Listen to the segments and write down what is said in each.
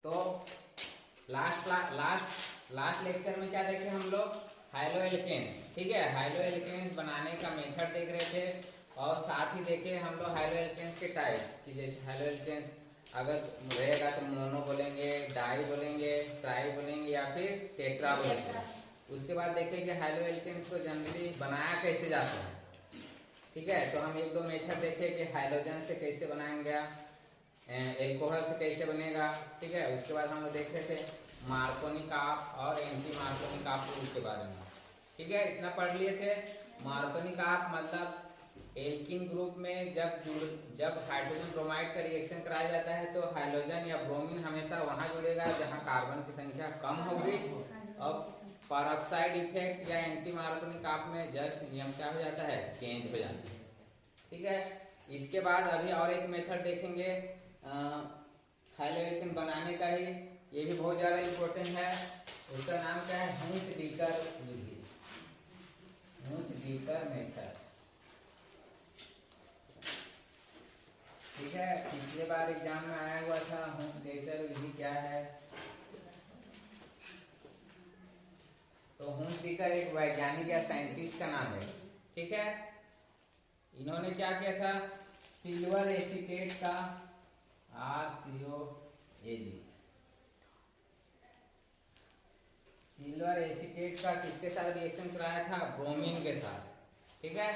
तो last lecture में क्या देखे हम लोग, हाइलो एल्केन्स। ठीक है, हाइलो एल्केन्स बनाने का मेथड देख रहे थे और साथ ही देखे हम लोग हाइलो एल्केन्स के टाइप्स कि जैसे हाइलो एल्केन्स अगर रहेगा तो मोनो बोलेंगे, डाई बोलेंगे, ट्राई बोलेंगे या फिर टेट्रा बोलेंगे। उसके बाद देखे कि हाइलो एल्केन्स को जनरली बनाया कैसे जाता है। ठीक है, तो हम एक दो मेथड देखे कि हाइड्रोजन से कैसे बनाएंगे, एल्कोहल से कैसे बनेगा। ठीक है, उसके बाद हम लोग देख रहे थे मार्कोनी आप और एंटी मार्कोनी आप के बारे में। ठीक है, इतना पढ़ लिए थे। मार्कोनी आप मतलब एल्किन ग्रुप में जब हाइड्रोजन ब्रोमाइड का रिएक्शन कराया जाता है तो हाइड्रोजन या ब्रोमीन हमेशा वहां जुड़ेगा जहां कार्बन की संख्या कम होगी। अब परऑक्साइड इफेक्ट या एंटी मार्कोनी आप में जस्ट नियम क्या हो जाता है, चेंज हो जाता है। ठीक है, इसके बाद अभी और एक मेथड देखेंगे हाइलो एल्केन बनाने का ही, ये भी बहुत ज़्यादा इम्पोर्टेंट है। उसका नाम क्या है, हुंच-डीकर विधि, हुंच-डीकर मेथड। ठीक है, पिछले बार एग्जाम में आया हुआ था हुंच-डीकर विधि क्या है। तो हुंच-डीकर एक वैज्ञानिक या साइंटिस्ट का नाम है। ठीक है, इन्होंने क्या किया था, सिल्वर एसीटेट का RCOAG, सिल्वर एसीटेट का किसके साथ रिएक्शन कराया था, ब्रोमीन के साथ। ठीक है,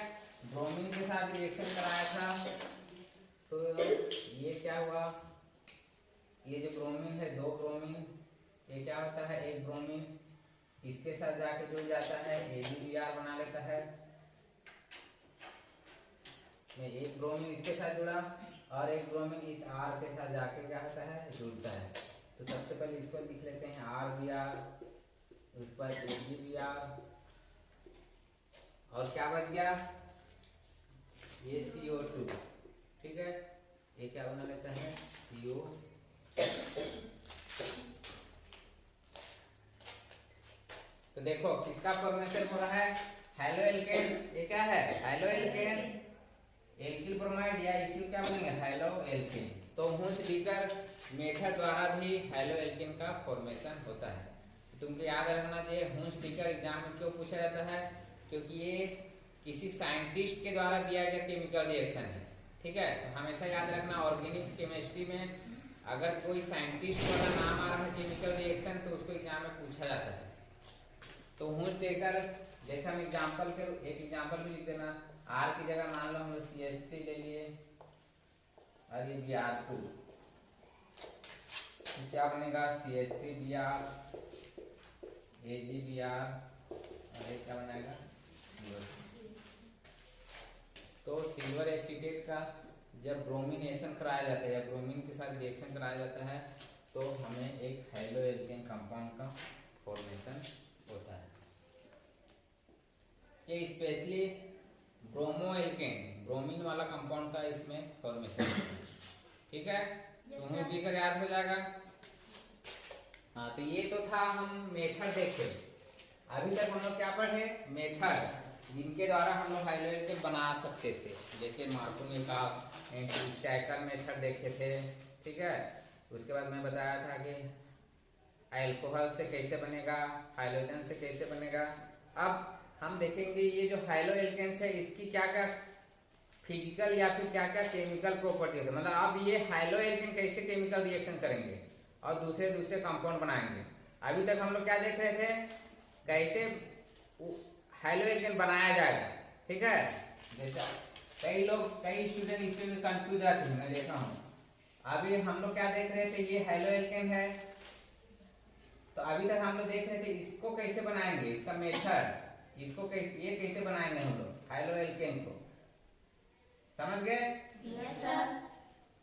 ब्रोमीन के साथ रिएक्शन कराया था तो ये क्या हुआ, ये जो ब्रोमीन है, दो ब्रोमीन, ये क्या होता है, एक ब्रोमीन इसके साथ जाके जुड़ जाता है, AgBr बना लेता है। एक ब्रोमीन इसके साथ जुड़ा और एक ब्रोमीन इस R के साथ जाके क्या होता है, जुड़ता है। तो सबसे पहले इसको लिख लेते हैं RBr, उस पर AgBr और क्या बच गया, ये CO2। ठीक है, ये क्या बना लेता है, CO। तो देखो किसका फॉर्मेशन हो रहा है, हाइलो एल्केन। ये क्या है, हाइलो एल्केन, एल्किल ब्रोमाइड या इसी क्या बोलेंगे, हाइलो एल्केन। तो हुंच-डीकर मेथड द्वारा भी हाइलो एल्केन का फॉर्मेशन होता है। तो तुमको याद रखना चाहिए हुंच-डीकर एग्जाम में क्यों पूछा जाता है, क्योंकि ये किसी साइंटिस्ट के द्वारा दिया गया केमिकल रिएक्शन है। ठीक है, तो हमेशा याद रखना ऑर्गेनिक केमिस्ट्री में अगर कोई साइंटिस्ट वाला नाम आ रहा है केमिकल रिएक्शन तो उसको एग्जाम में पूछा जाता है। तो हुंच-डीकर जैसे हम एग्जाम्पल के एक एग्जाम्पल भी लिख देना, R की जगह मान लो हम लोग CH3 ले लिए और ये Br2, तो क्या बनेगा, CH3Br, AgBr और ये क्या बनाएगा, तो सिल्वर एसीटेट का जब ब्रोमिनेशन कराया जाता है या ब्रोमीन के साथ रिएक्शन कराया जाता है तो हमें एक हाइलो एल्केन कंपाउंड का फॉर्मेशन होता है। ये स्पेशली ब्रोमो एल्केन, ब्रोमीन वाला कंपाउंड का इसमें फॉर्मेशन होता है। ठीक है, तो हुंच-डीकर याद हो जाएगा। हाँ, तो ये तो था हम मेथड देखे। अभी तक हम लोग क्या पढ़े, मेथड जिनके द्वारा हम लोग हाइलो एल्केन बना सकते थे, जैसे मार्कोनी का स्टैकर मेथड देखे थे। ठीक है, उसके बाद मैं बताया था कि अल्कोहल से कैसे बनेगा, हाइड्रोजन से कैसे बनेगा। अब हम देखेंगे ये जो हाइलो एल्केन्स है इसकी क्या क्या फिजिकल या फिर क्या क्या केमिकल प्रॉपर्टी होती है, मतलब अब ये हाइलो एल्केन कैसे केमिकल रिएक्शन करेंगे और दूसरे दूसरे कंपाउंड बनाएंगे। अभी तक हम लोग क्या देख रहे थे, कैसे हाइलो एल्केन बनाया जाएगा। ठीक है, जैसा कई स्टूडेंट इसमें कंफ्यूज रहते हैं, मैं देखा हूँ। अभी हम लोग क्या देख रहे थे, ये हाइलो एल्केन है, तो अभी तक हम लोग देख रहे थे इसको कैसे बनाएंगे, इसका मेथड, इसको ये कैसे बनाएंगे हम लोग हाइलो एल्केन को, समझ गए। Yes sir.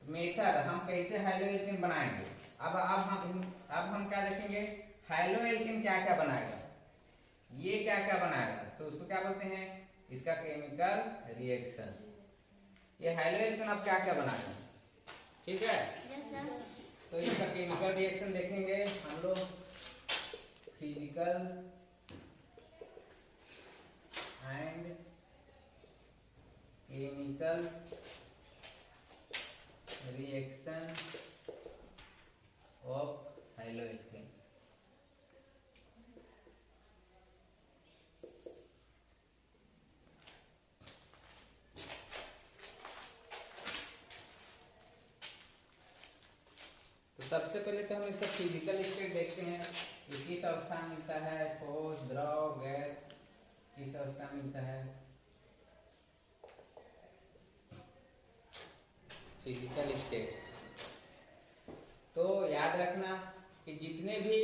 मेथड हम कैसे हाइलो एल्केन बनाएंगे। अब हम क्या देखेंगे, हाइलो एल्केन क्या क्या बनाएगा, ये क्या क्या बनाएगा, तो उसको क्या बोलते हैं, इसका केमिकल रिएक्शन। ये हाइलो एल्केन अब क्या क्या बनाएगा। ठीक है, यस सर। तो इसका केमिकल रिएक्शन देखेंगे हम लोग, physical and chemical reaction of haloalkane. तो सबसे पहले तो हम इसका फिजिकल स्टेट देखते हैं कि किस अवस्था में मिलता है, ठोस, द्रव, गैस, किस अवस्था में मिलता है। फिजिकल स्टेट तो याद रखना कि जितने भी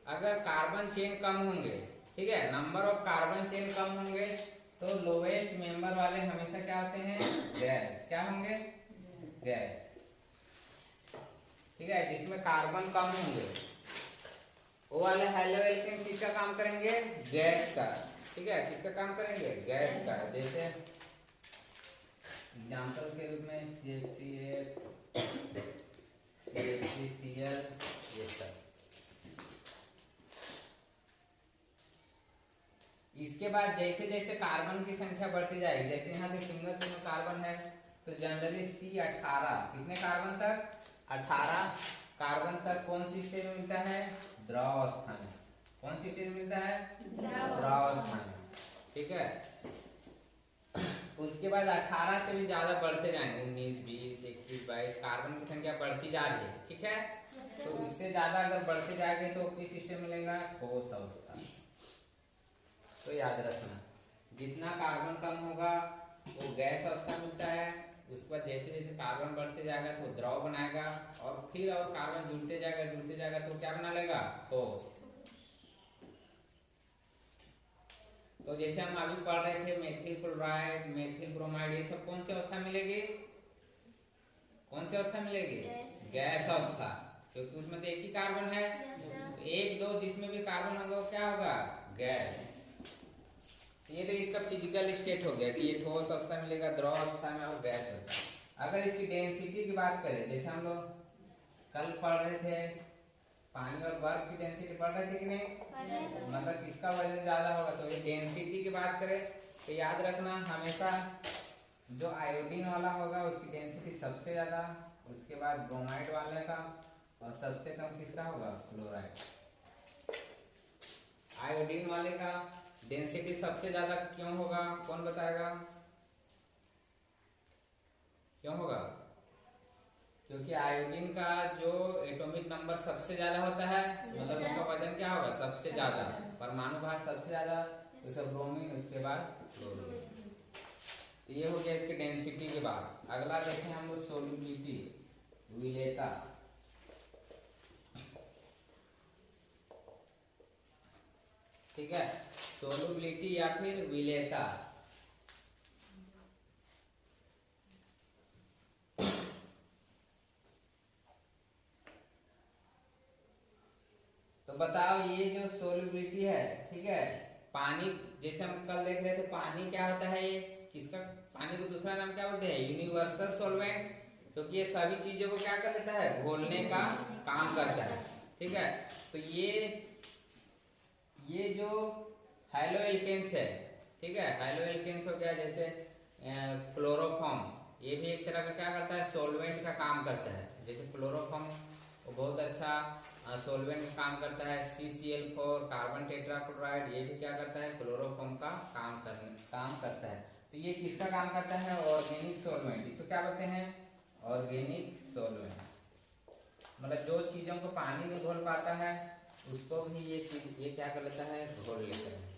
अगर कार्बन चेन कम होंगे, ठीक है, नंबर ऑफ कार्बन चेन कम होंगे, तो लोवेस्ट मेंबर वाले हमेशा क्या होते हैं, गैस। क्या होंगे, गैस। ठीक है, जिसमें कार्बन कम होंगे वो वाले हेलोएल्केन किसका काम करेंगे, गैस का। ठीक है, किसका काम करेंगे, गैस का। जैसे एग्जाम्पल के रूप में CH3F, CH3Cl, ये सब। इसके बाद जैसे जैसे कार्बन की संख्या बढ़ती जाएगी, जैसे यहाँ पे सिंगल सिंगल कार्बन है, तो जनरली C18 कितने कार्बन तक, 18 कार्बन तक कौन सी स्टेज में मिलता है, द्रव अवस्था में। कौन सी स्टेज में मिलता है, द्रव अवस्था में। ठीक है, उसके बाद 18 से भी ज्यादा बढ़ते जाएंगे, 19, 20, 21, 22 कार्बन की संख्या बढ़ती जा रही है। ठीक है, तो इससे ज्यादा अगर बढ़ते जाएंगे तो किस सिस्टम मिलेगा, ठोस अवस्था। तो याद रखना जितना कार्बन कम होगा वो गैस अवस्था मिलता है। उसके बाद जैसे जैसे कार्बन बढ़ते जाएगा तो द्रव बनाएगा, और फिर और कार्बन जुड़ते जाएगा तो क्या बना लेगा, ठोस। तो जैसे हम अभी पढ़ रहे थे मेथिल क्लोराइड, मेथिल ब्रोमाइड, ये सब कौन सी अवस्था मिलेगी, कौन सी अवस्था मिलेगी, गैस अवस्था, क्योंकि उसमें तो एक ही कार्बन है। एक दो जिसमें भी कार्बन होगा वो क्या होगा, गैस। ये तो इसका फिजिकल स्टेट हो गया कि ये ठोस अवस्था मिलेगा, द्रव अवस्था में और गैस अवस्था। अगर इसकी डेंसिटी की बात करें, जैसे हम लोग कल पढ़ रहे थे पानी और बर्फ की डेंसिटी पढ़ रहे थे कि नहीं, मतलब किसका वजन ज्यादा होगा। तो ये डेंसिटी की बात करें तो याद रखना हमेशा जो आयोडीन वाला होगा उसकी डेंसिटी सबसे ज्यादा, उसके बाद ब्रोमाइड वाले का, और सबसे कम किसका होगा, क्लोराइड। आयोडीन वाले का डेंसिटी सबसे ज्यादा क्यों होगा, कौन बताएगा, क्यों होगा, क्योंकि आयोडीन का जो एटॉमिक नंबर सबसे ज्यादा होता है, मतलब उसका वजन क्या होगा, सबसे ज्यादा, परमाणु भार सबसे ज्यादा, उसका ब्रोमीन, उसके बाद क्लोरीन। तो ये हो गया इसके डेंसिटी के बाद। अगला देखें हम लोग सोल्युबिलिटी, विलेयता। ठीक है, सोल्युबिलिटी या फिर विलेयता। तो बताओ ये जो सोल्युबिलिटी है, ठीक है, पानी, जैसे हम कल देख रहे थे पानी क्या होता है, ये किसका, पानी को दूसरा नाम क्या बोलते हैं, यूनिवर्सल सॉल्वेंट, क्योंकि ये सभी चीजों को क्या कर लेता है, घोलने का काम करता है। ठीक है, तो ये जो हेलोएल्केन्स है, ठीक है, हेलोएल्केन्स हो गया, जैसे क्लोरोफॉर्म, ये भी एक तरह का क्या करता है, सॉल्वेंट का काम करता है। जैसे क्लोरोफॉर्म वो बहुत अच्छा सॉल्वेंट का काम करता है। CCl4 कार्बन टेट्राक्लोराइड, ये भी क्या करता है, क्लोरोफॉर्म का काम करता है। तो ये किसका काम करता है, ऑर्गेनिक सॉल्वेंट। इसको क्या बोलते हैं, ऑर्गेनिक सॉल्वेंट। मतलब जो चीजों को पानी में घोल पाता है उसको भी ये चीज, ये क्या कर लेता है, घोल लेता है।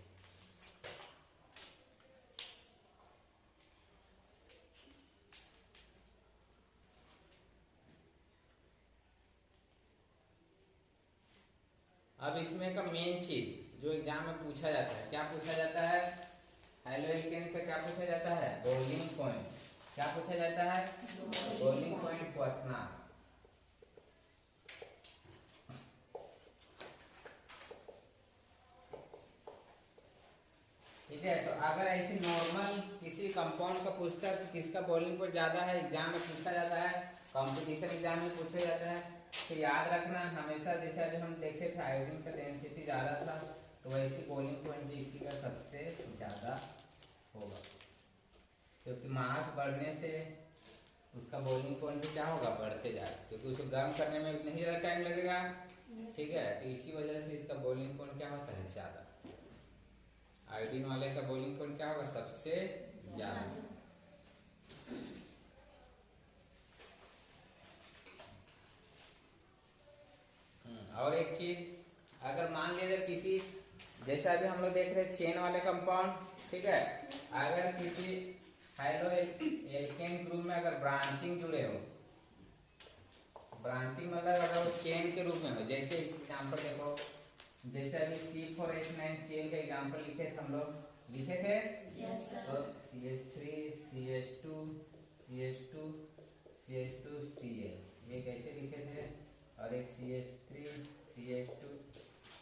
अब इसमें का मेन चीज जो एग्जाम में पूछा जाता है, क्या पूछा जाता है, हेलोएल्केन का क्या पूछा जाता है, बॉइलिंग पॉइंट। क्या पूछा जाता है, बॉइलिंग पॉइंट क्वथनांक। ठीक है, तो अगर ऐसी नॉर्मल किसी कंपाउंड का पूछता है तो किसका बॉइलिंग पॉइंट ज्यादा है, एग्जाम में पूछा जाता है, कंपटीशन एग्जाम में पूछा जाता है। तो याद रखना हमेशा, जैसे अभी हम देखे थे आयोडीन का डेंसिटी ज्यादा था, तो वैसी बॉइलिंग पॉइंट भी इसी का सबसे ज्यादा होगा, क्योंकि मास बढ़ने से उसका बॉइलिंग पॉइंट भी क्या होगा, बढ़ते जाएगा, क्योंकि उसको गर्म करने में नहीं ज़्यादा टाइम लगेगा, ठीक है, तो इसी वजह से इसका बॉइलिंग पॉइंट क्या होता है, ज्यादा। आयोडीन वाले का बॉइलिंग पॉइंट क्या होगा, सबसे ज्यादा। और एक चीज, अगर मान लीजिए किसी, जैसे अभी हम लोग देख रहे हैं चेन वाले कंपाउंड, ठीक है, अगर किसी हाइड्रो एल्केन ग्रुप में अगर ब्रांचिंग जुड़े हो, ब्रांचिंग मतलब अगर वो चेन के रूप में हो, जैसे एग्जांपल देखो, जैसे अभी C4H9Cl का एग्जांपल लिखे थे हम लोग, लिखे थे yes, तो CH3 CH2 CH2 CH2 Cl, ये कैसे लिखे थे, और एक CH3 CH2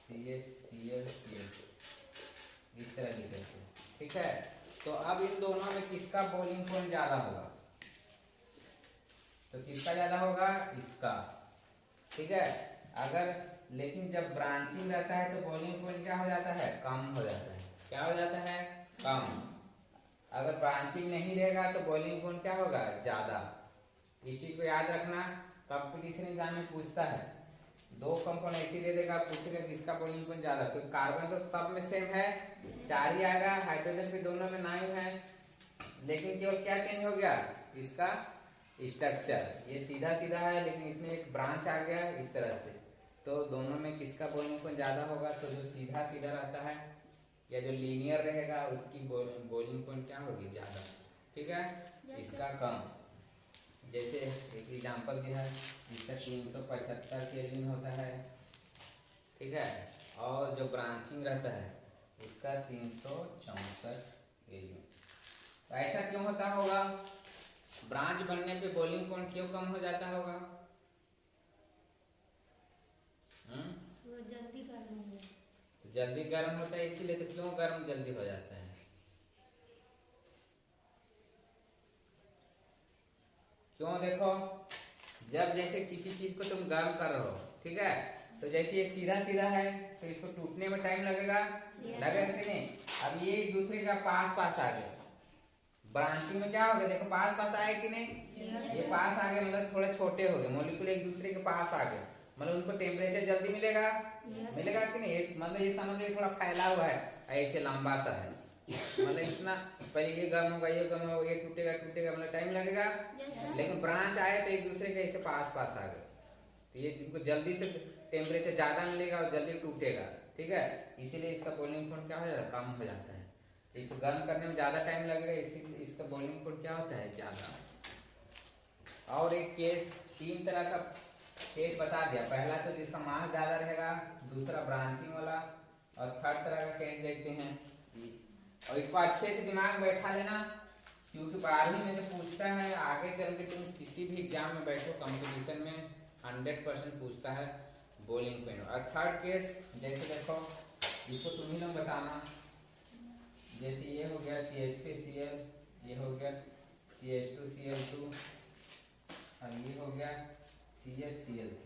CHCl Cl, इस तरह लिखे थे, ठीक है। तो अब इन दोनों में किसका बॉइलिंग पॉइंट ज्यादा होगा, तो किसका ज्यादा होगा, इसका, ठीक है। अगर लेकिन जब ब्रांचिंग रहता है तो बॉइलिंग पॉइंट क्या हो जाता है, कम हो जाता है, क्या हो जाता है, कम। अगर ब्रांचिंग नहीं रहेगा तो बॉइलिंग पॉइंट क्या होगा, ज्यादा। इस चीज को याद रखना, कंपटीशन एग्जाम में पूछता है, दो कंपाउंड ऐसे दे देगा, पूछेगा किसका बॉइलिंग पॉइंट ज्यादा, क्योंकि कार्बन तो सब में सेम है, 4 ही आएगा, हाइड्रोजन भी दोनों में 9 है, लेकिन केवल क्या चेंज हो गया, इसका स्ट्रक्चर। ये सीधा सीधा है लेकिन इसमें एक ब्रांच आ गया इस तरह से, तो दोनों में किसका बॉइलिंग पॉइंट ज्यादा होगा, तो जो सीधा सीधा रहता है या जो लीनियर रहेगा उसकी बॉइलिंग पॉइंट क्या होगी, ज्यादा, ठीक है, इसका कम। जैसे एक एग्जांपल दिया है, इसका 375 केल्विन होता है, ठीक है, और जो ब्रांचिंग रहता है उसका 364 केल्विन। तो ऐसा क्यों होता होगा, ब्रांच बनने पे बॉइलिंग पॉइंट क्यों कम हो जाता होगा, वो जल्दी गर्म हो गया, तो जल्दी गर्म होता है इसीलिए, तो क्यों गर्म जल्दी हो जाता है, क्यों, देखो, जब जैसे किसी चीज को तुम गर्म कर रहे हो, ठीक है, तो जैसे ये सीधा सीधा है तो इसको टूटने में टाइम लगेगा, लगेगा कि नहीं। अब ये एक दूसरे का पास पास आ गए, ब्रांचिंग में क्या हो गया, देखो पास पास आए कि नहीं, ये पास आ गए मतलब थोड़े छोटे हो गए, मॉलिक्यूल एक दूसरे के पास आ गए, मतलब उनको टेम्परेचर जल्दी मिलेगा, मिलेगा कि नहीं, मतलब ये समझ लो थोड़ा फैला हुआ है, ऐसे लंबा सा है, मतलब इतना पहले ये गर्म होगा, ये गर्म होगा, ये टूटेगा टूटेगा, मतलब टाइम लगेगा, लेकिन ब्रांच आए तो एक दूसरे के ऐसे पास पास आ गए, तो ये इनको जल्दी से टेम्परेचर ज्यादा मिलेगा और जल्दी टूटेगा, ठीक है, इसीलिए इसका बॉइलिंग पॉइंट क्या हो जाता है, कम हो जाता है। इसको गर्म करने में ज्यादा टाइम लगेगा, इसीलिए इसका बॉइलिंग पॉइंट क्या होता है, ज्यादा। और एक केस, 3 तरह का केस बता दिया, पहला तो जिसका मास ज्यादा रहेगा, दूसरा ब्रांचिंग वाला, और थर्ड तरह का केस देखते हैं। और इसको अच्छे से दिमाग में बैठा लेना, क्योंकि 12वीं में तो पूछता है, आगे चल के तुम किसी भी एग्जाम में बैठो कंपटीशन में 100% पूछता है बॉइलिंग पॉइंट। और थर्ड केस जैसे देखो, इसको तुम ही लोग बताना, जैसे ये हो गया CH3Cl, ये हो गया CH2Cl2, और ये हो गया CHCl3,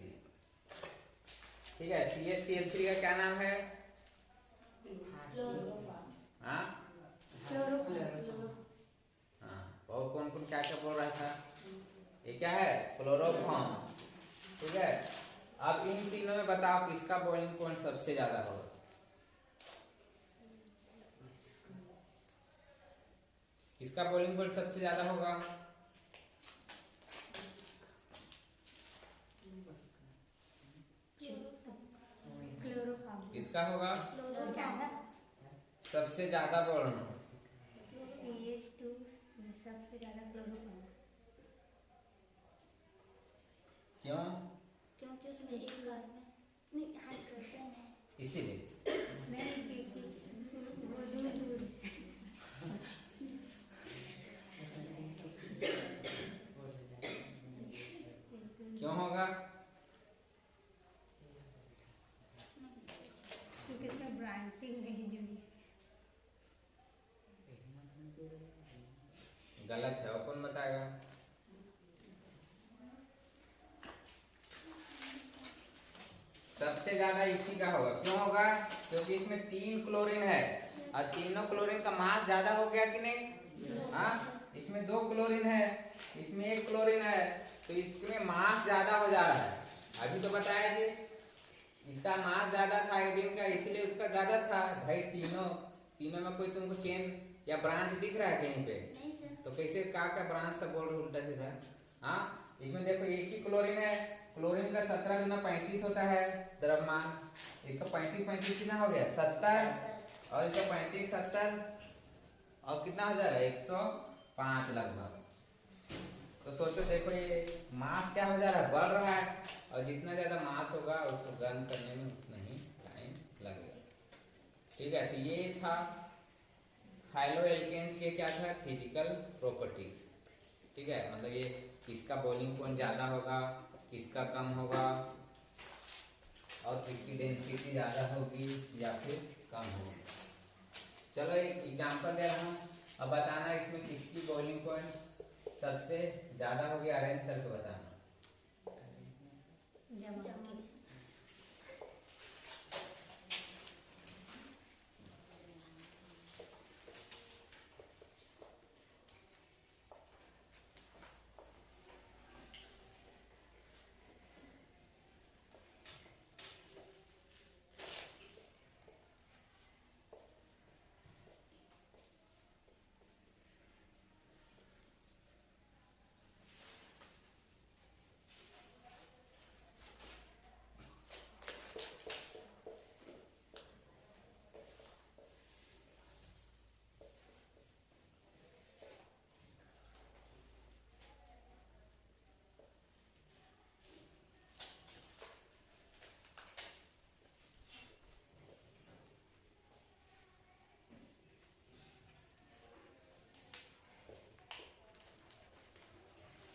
ठीक है। CHCl3 का क्या नाम है, हाँ, और कौन कौन क्या क्या बोल रहा था, ये क्या है, क्लोरोफॉर्म, ठीक है। अब इन तीनों में बताओ किसका बॉइलिंग पॉइंट सबसे ज्यादा होगा, किसका बॉइलिंग पॉइंट सबसे ज्यादा होगा, किसका होगा सबसे ज्यादा बॉइलिंग, CH2 सबसे ज्यादा क्लोरोफॉर्म, क्यों, क्योंकि उसमें एक कार्बन नहीं हाइड्रोजन है, इसीलिए। नहीं क्योंकि वो दूर दूर क्यों होगा, क्योंकि इसमें ब्रांचिंग नहीं जुड़ी, गलत है, और कौन बताएगा, सबसे ज्यादा इसी का होगा, क्यों होगा, क्योंकि इसमें 3 क्लोरीन है, और तीनों क्लोरीन का मास ज्यादा हो गया कि नहीं, हाँ, इसमें 2 क्लोरीन है, इसमें 1 क्लोरीन है, तो इसमें मास ज्यादा हो जा रहा है, अभी तो बताया जी, इसका मास ज्यादा था आयोडीन का, इसीलिए उसका ज्यादा था। भाई तीनों में कोई तुमको चेन या ब्रांच दिख रहा है कहीं पे? नहीं सर। तो कैसे का ब्रांच सब बोल रहे उल्टा सीधा? हाँ, इसमें देखो एक ही क्लोरीन है। क्लोरीन का 17 गुना 35 होता है द्रव्यमान। इसका 35 कितना हो गया 70, और इसका 35 70 और कितना हो जाएगा 105 लगभग। तो सोचो, देखो ये मास क्या हो जा रहा है, बढ़ रहा है, और जितना ज्यादा मास होगा उसको गर्म करने में उतना ही टाइम लगेगा। ठीक है, तो ये था हाइलो एल्केन्स के क्या था फिजिकल प्रॉपर्टीज। ठीक है, मतलब ये किसका बॉइलिंग पॉइंट ज्यादा होगा, किसका कम होगा, और किसकी डेंसिटी ज्यादा होगी या फिर कम होगी। चलो एक एग्जांपल दे रहा हूँ, अब बताना इसमें किसकी बॉइलिंग पॉइंट सबसे ज्यादा होगी, अरेंज करके बताना।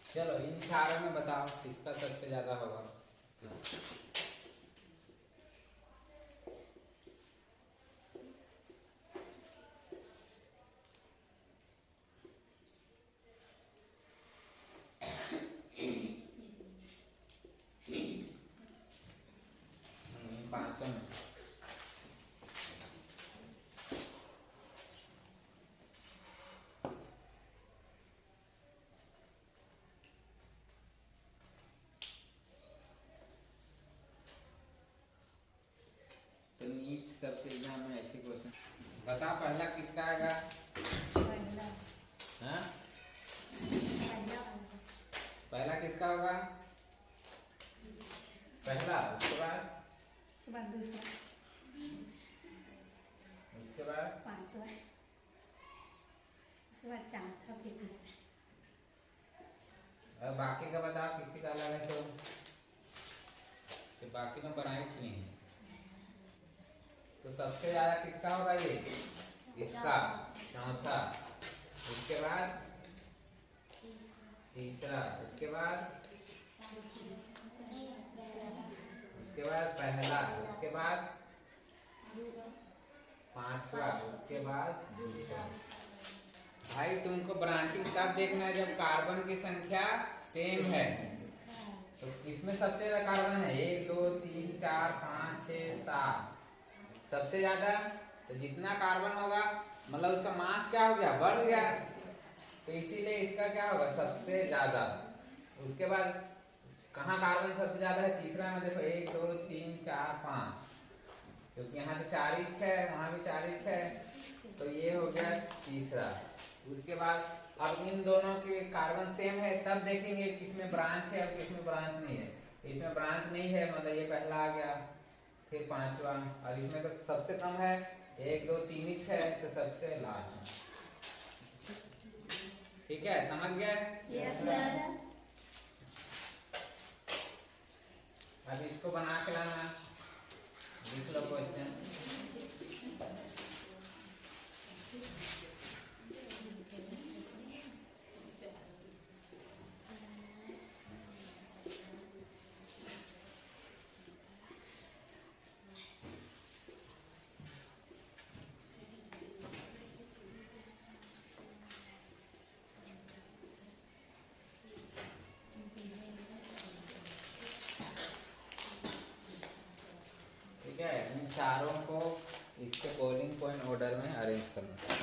चलो इन चारों में बताओ किसका सबसे ज्यादा होगा। 5 में तो नीट सबके एग्जाम में ऐसे क्वेश्चन बता, पहला किसका आएगा? हाँ, पहला किसका होगा? पहला, उसके बाद दूसरा, उसके बाद पांचवा, उसके बाद चौथा, फिर तीसरा। अब बाकी का बताओ किसी का अलग है तो बाकी में बनाए नहीं है। तो सबसे ज्यादा किसका होगा ये? इसका, चौथा, उसके बाद तीसरा, उसके बाद पहला, उसके बाद पांचवा, उसके बाद दूसरा। भाई तुमको ब्रांचिंग तब देखना है जब कार्बन की संख्या सेम है। तो इसमें सबसे ज्यादा कार्बन है 1 2 3 4 5 6 7, सबसे ज्यादा। तो जितना कार्बन होगा मतलब उसका मास क्या हो गया, बढ़ गया, तो इसीलिए इसका क्या होगा सबसे ज्यादा। उसके बाद कहाँ कार्बन सबसे ज्यादा है? तीसरा में देखो 1 2 3 4 5, क्योंकि यहाँ तो 4 इंच है, वहां भी 4 इंच है, तो ये हो गया तीसरा। उसके बाद अब इन दोनों के कार्बन सेम है तब देखेंगे किसमें ब्रांच है और किसमें ब्रांच नहीं है। इसमें ब्रांच नहीं है मतलब ये पहला आ गया, फिर पांचवा, और इसमें तो सबसे कम है 1 2 3 इंच है, तो सबसे लास्ट। ठीक है, समझ गए? Yes sir. अब इसको बना के लाना, लिख लो क्वेश्चन। ठीक है, इन चारों को इसके बॉइलिंग पॉइंट ऑर्डर में अरेंज करना।